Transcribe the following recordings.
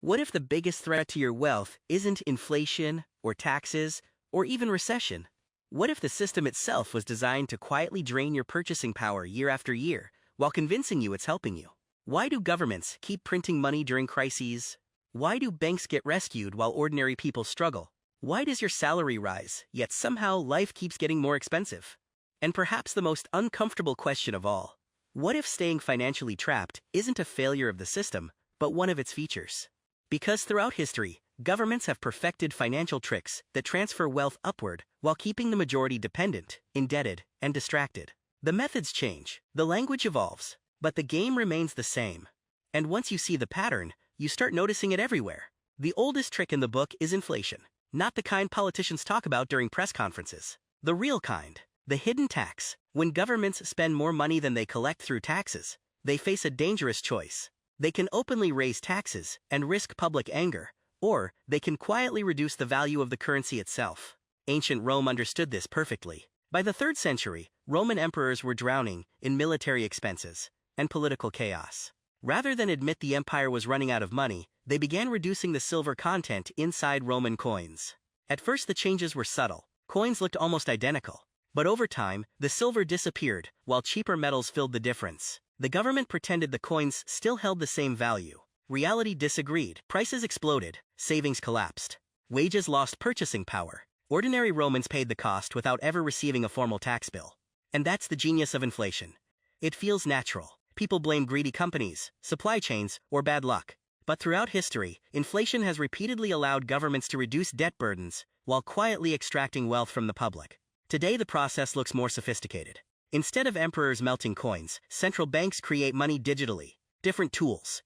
What if the biggest threat to your wealth isn't inflation, or taxes, or even recession? What if the system itself was designed to quietly drain your purchasing power year after year, while convincing you it's helping you? Why do governments keep printing money during crises? Why do banks get rescued while ordinary people struggle? Why does your salary rise, yet somehow life keeps getting more expensive? And perhaps the most uncomfortable question of all, what if staying financially trapped isn't a failure of the system, but one of its features? Because throughout history, governments have perfected financial tricks that transfer wealth upward while keeping the majority dependent, indebted, and distracted. The methods change, the language evolves, but the game remains the same. And once you see the pattern, you start noticing it everywhere. The oldest trick in the book is inflation, not the kind politicians talk about during press conferences. The real kind, the hidden tax. When governments spend more money than they collect through taxes, they face a dangerous choice. They can openly raise taxes and risk public anger, or they can quietly reduce the value of the currency itself. Ancient Rome understood this perfectly. By the 3rd century, Roman emperors were drowning in military expenses and political chaos. Rather than admit the empire was running out of money, they began reducing the silver content inside Roman coins. At first the changes were subtle. Coins looked almost identical. But over time, the silver disappeared, while cheaper metals filled the difference. The government pretended the coins still held the same value. Reality disagreed. Prices exploded. Savings collapsed. Wages lost purchasing power. Ordinary Romans paid the cost without ever receiving a formal tax bill. And that's the genius of inflation. It feels natural. People blame greedy companies, supply chains, or bad luck. But throughout history, inflation has repeatedly allowed governments to reduce debt burdens while quietly extracting wealth from the public. Today the process looks more sophisticated. Instead of emperors melting coins, central banks create money digitally. Different tools.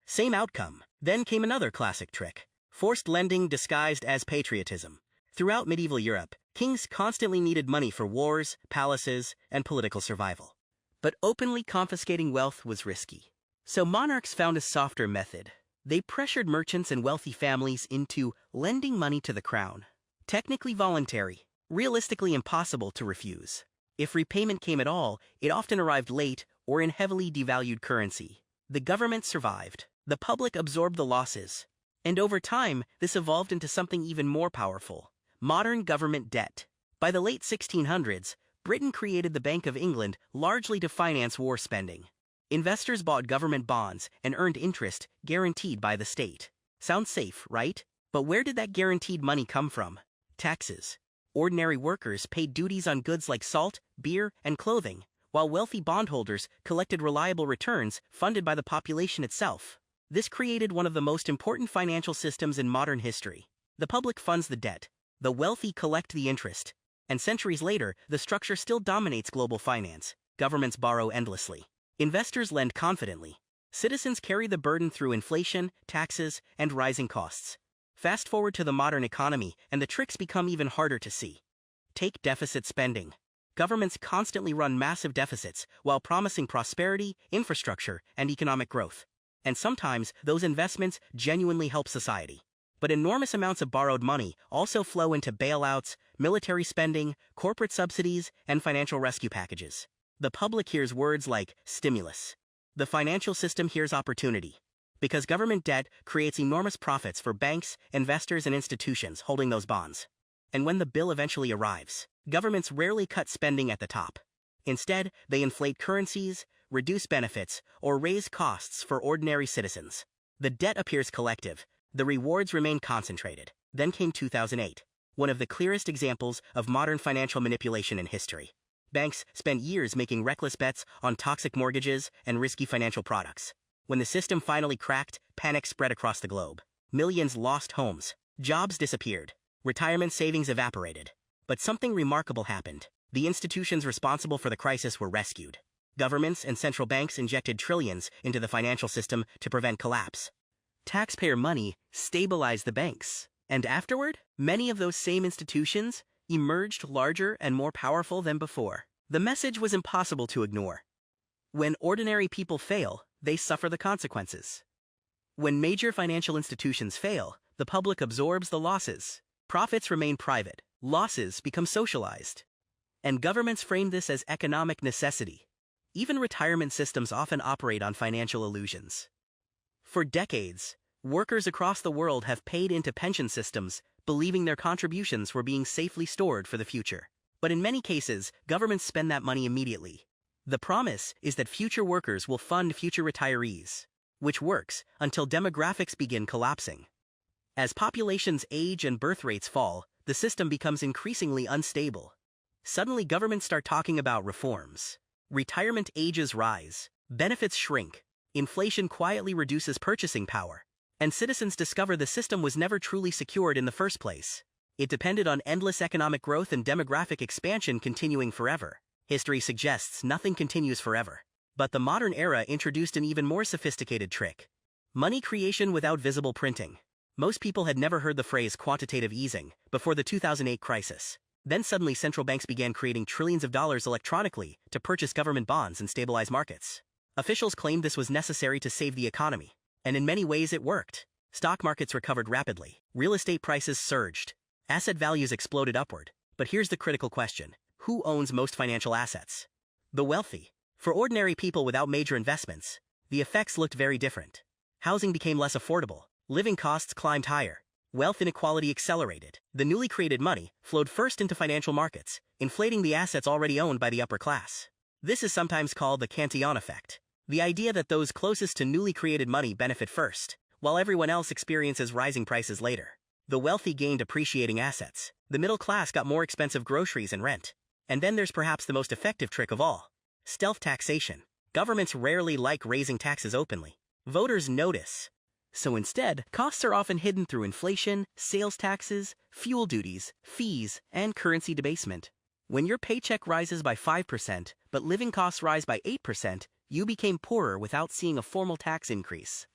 Same outcome. Then came another classic trick. Forced lending disguised as patriotism. Throughout medieval Europe, kings constantly needed money for wars, palaces, and political survival. But openly confiscating wealth was risky. So monarchs found a softer method. They pressured merchants and wealthy families into lending money to the crown. Technically voluntary, realistically impossible to refuse. If repayment came at all, it often arrived late or in heavily devalued currency. The government survived. The public absorbed the losses. And over time, this evolved into something even more powerful: modern government debt. By the late 1600s, Britain created the Bank of England largely to finance war spending. Investors bought government bonds and earned interest guaranteed by the state. Sounds safe, right? But where did that guaranteed money come from? Taxes. Ordinary workers paid duties on goods like salt, beer, and clothing, while wealthy bondholders collected reliable returns funded by the population itself. This created one of the most important financial systems in modern history. The public funds the debt, the wealthy collect the interest, and centuries later, the structure still dominates global finance. Governments borrow endlessly. Investors lend confidently. Citizens carry the burden through inflation, taxes, and rising costs. Fast forward to the modern economy, and the tricks become even harder to see. Take deficit spending. Governments constantly run massive deficits while promising prosperity, infrastructure, and economic growth. And sometimes, those investments genuinely help society. But enormous amounts of borrowed money also flow into bailouts, military spending, corporate subsidies, and financial rescue packages. The public hears words like stimulus. The financial system hears opportunity. Because government debt creates enormous profits for banks, investors, and institutions holding those bonds. And when the bill eventually arrives, governments rarely cut spending at the top. Instead, they inflate currencies, reduce benefits, or raise costs for ordinary citizens. The debt appears collective, the rewards remain concentrated. Then came 2008, one of the clearest examples of modern financial manipulation in history. Banks spent years making reckless bets on toxic mortgages and risky financial products. When the system finally cracked, panic spread across the globe. Millions lost homes. Jobs disappeared. Retirement savings evaporated. But something remarkable happened. The institutions responsible for the crisis were rescued. Governments and central banks injected trillions into the financial system to prevent collapse. Taxpayer money stabilized the banks. And afterward, many of those same institutions emerged larger and more powerful than before. The message was impossible to ignore. When ordinary people fail, they suffer the consequences. When major financial institutions fail, the public absorbs the losses. Profits remain private. Losses become socialized. And governments frame this as economic necessity. Even retirement systems often operate on financial illusions. For decades, Workers across the world have paid into pension systems, believing their contributions were being safely stored for the future. But in many cases, governments spend that money immediately. The promise is that future workers will fund future retirees, which works until demographics begin collapsing. As populations age and birth rates fall, the system becomes increasingly unstable. Suddenly governments start talking about reforms. Retirement ages rise, benefits shrink, inflation quietly reduces purchasing power, and citizens discover the system was never truly secured in the first place. It depended on endless economic growth and demographic expansion continuing forever. History suggests nothing continues forever. But the modern era introduced an even more sophisticated trick: money creation without visible printing. Most people had never heard the phrase quantitative easing before the 2008 crisis. Then suddenly central banks began creating trillions of dollars electronically to purchase government bonds and stabilize markets. Officials claimed this was necessary to save the economy, and in many ways it worked. Stock markets recovered rapidly, real estate prices surged, asset values exploded upward. But here's the critical question: who owns most financial assets? The wealthy. For ordinary people without major investments, the effects looked very different. Housing became less affordable, living costs climbed higher, wealth inequality accelerated. The newly created money flowed first into financial markets, inflating the assets already owned by the upper class. This is sometimes called the Cantillon effect, the idea that those closest to newly created money benefit first, while everyone else experiences rising prices later. The wealthy gained appreciating assets, the middle class got more expensive groceries and rent. And then there's perhaps the most effective trick of all: stealth taxation. Governments rarely like raising taxes openly. Voters notice. So instead, costs are often hidden through inflation, sales taxes, fuel duties, fees, and currency debasement. When your paycheck rises by 5%, but living costs rise by 8%, you became poorer without seeing a formal tax increase.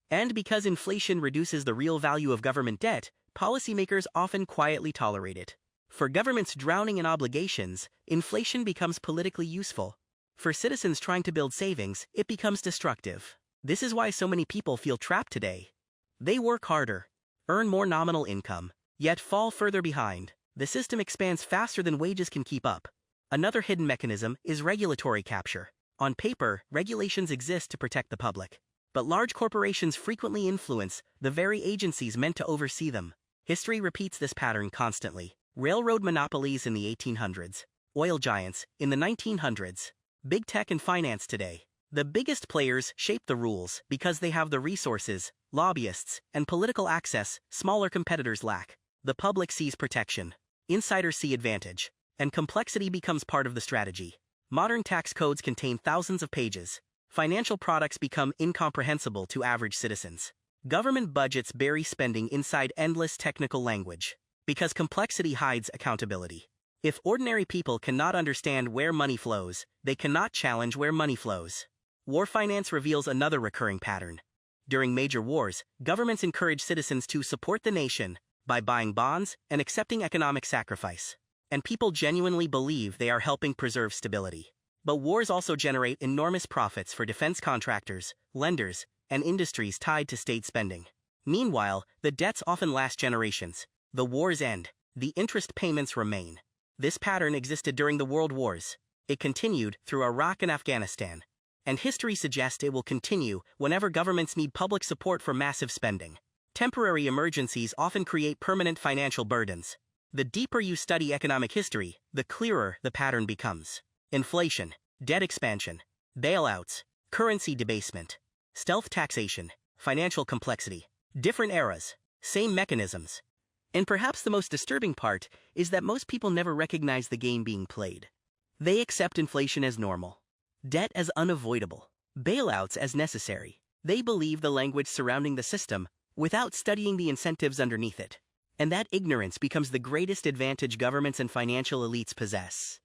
And because inflation reduces the real value of government debt, policymakers often quietly tolerate it. For governments drowning in obligations, inflation becomes politically useful. For citizens trying to build savings, it becomes destructive. This is why so many people feel trapped today. They work harder, earn more nominal income, yet fall further behind. The system expands faster than wages can keep up. Another hidden mechanism is regulatory capture. On paper, regulations exist to protect the public, but large corporations frequently influence the very agencies meant to oversee them. History repeats this pattern constantly. Railroad monopolies in the 1800s, oil giants in the 1900s, big tech and finance today. The biggest players shape the rules because they have the resources, lobbyists, and political access smaller competitors lack. The public sees protection, insiders see advantage, and complexity becomes part of the strategy. Modern tax codes contain thousands of pages. Financial products become incomprehensible to average citizens. Government budgets bury spending inside endless technical language, because complexity hides accountability. If ordinary people cannot understand where money flows, they cannot challenge where money flows. War finance reveals another recurring pattern. During major wars, governments encourage citizens to support the nation by buying bonds and accepting economic sacrifice. And people genuinely believe they are helping preserve stability. But wars also generate enormous profits for defense contractors, lenders, and industries tied to state spending. Meanwhile, the debts often last generations. The wars end, the interest payments remain. This pattern existed during the World Wars. It continued through Iraq and Afghanistan. And history suggests it will continue whenever governments need public support for massive spending. Temporary emergencies often create permanent financial burdens. The deeper you study economic history, the clearer the pattern becomes. Inflation, debt expansion, bailouts, currency debasement, stealth taxation, financial complexity. Different eras, same mechanisms. And perhaps the most disturbing part is that most people never recognize the game being played. They accept inflation as normal, debt as unavoidable, bailouts as necessary. They believe the language surrounding the system without studying the incentives underneath it. And that ignorance becomes the greatest advantage governments and financial elites possess.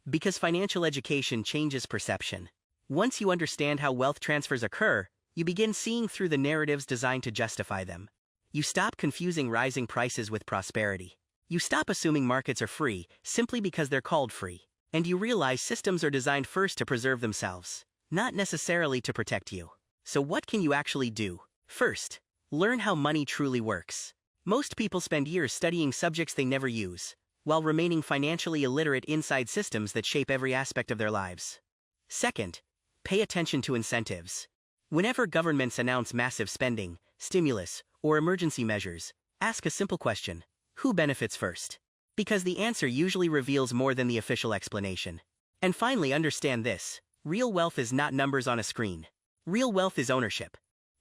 Because financial education changes perception. Once you understand how wealth transfers occur, you begin seeing through the narratives designed to justify them. You stop confusing rising prices with prosperity. You stop assuming markets are free simply because they're called free. And you realize systems are designed first to preserve themselves, not necessarily to protect you. So what can you actually do? First, learn how money truly works. Most people spend years studying subjects they never use, while remaining financially illiterate inside systems that shape every aspect of their lives. Second, pay attention to incentives. Whenever governments announce massive spending, stimulus, or emergency measures, ask a simple question: who benefits first? Because the answer usually reveals more than the official explanation. And finally, understand this: real wealth is not numbers on a screen. Real wealth is ownership,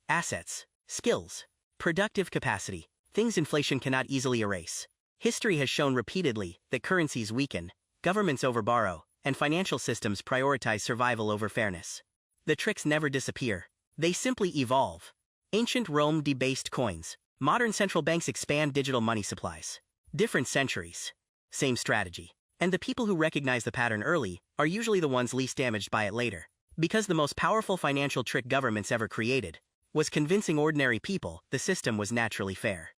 assets, skills, productive capacity, things inflation cannot easily erase. History has shown repeatedly that currencies weaken, governments overborrow, and financial systems prioritize survival over fairness. The tricks never disappear. They simply evolve. Ancient Rome debased coins. Modern central banks expand digital money supplies. Different centuries. Same strategy. And the people who recognize the pattern early are usually the ones least damaged by it later. Because the most powerful financial trick governments ever created was convincing ordinary people the system was naturally fair.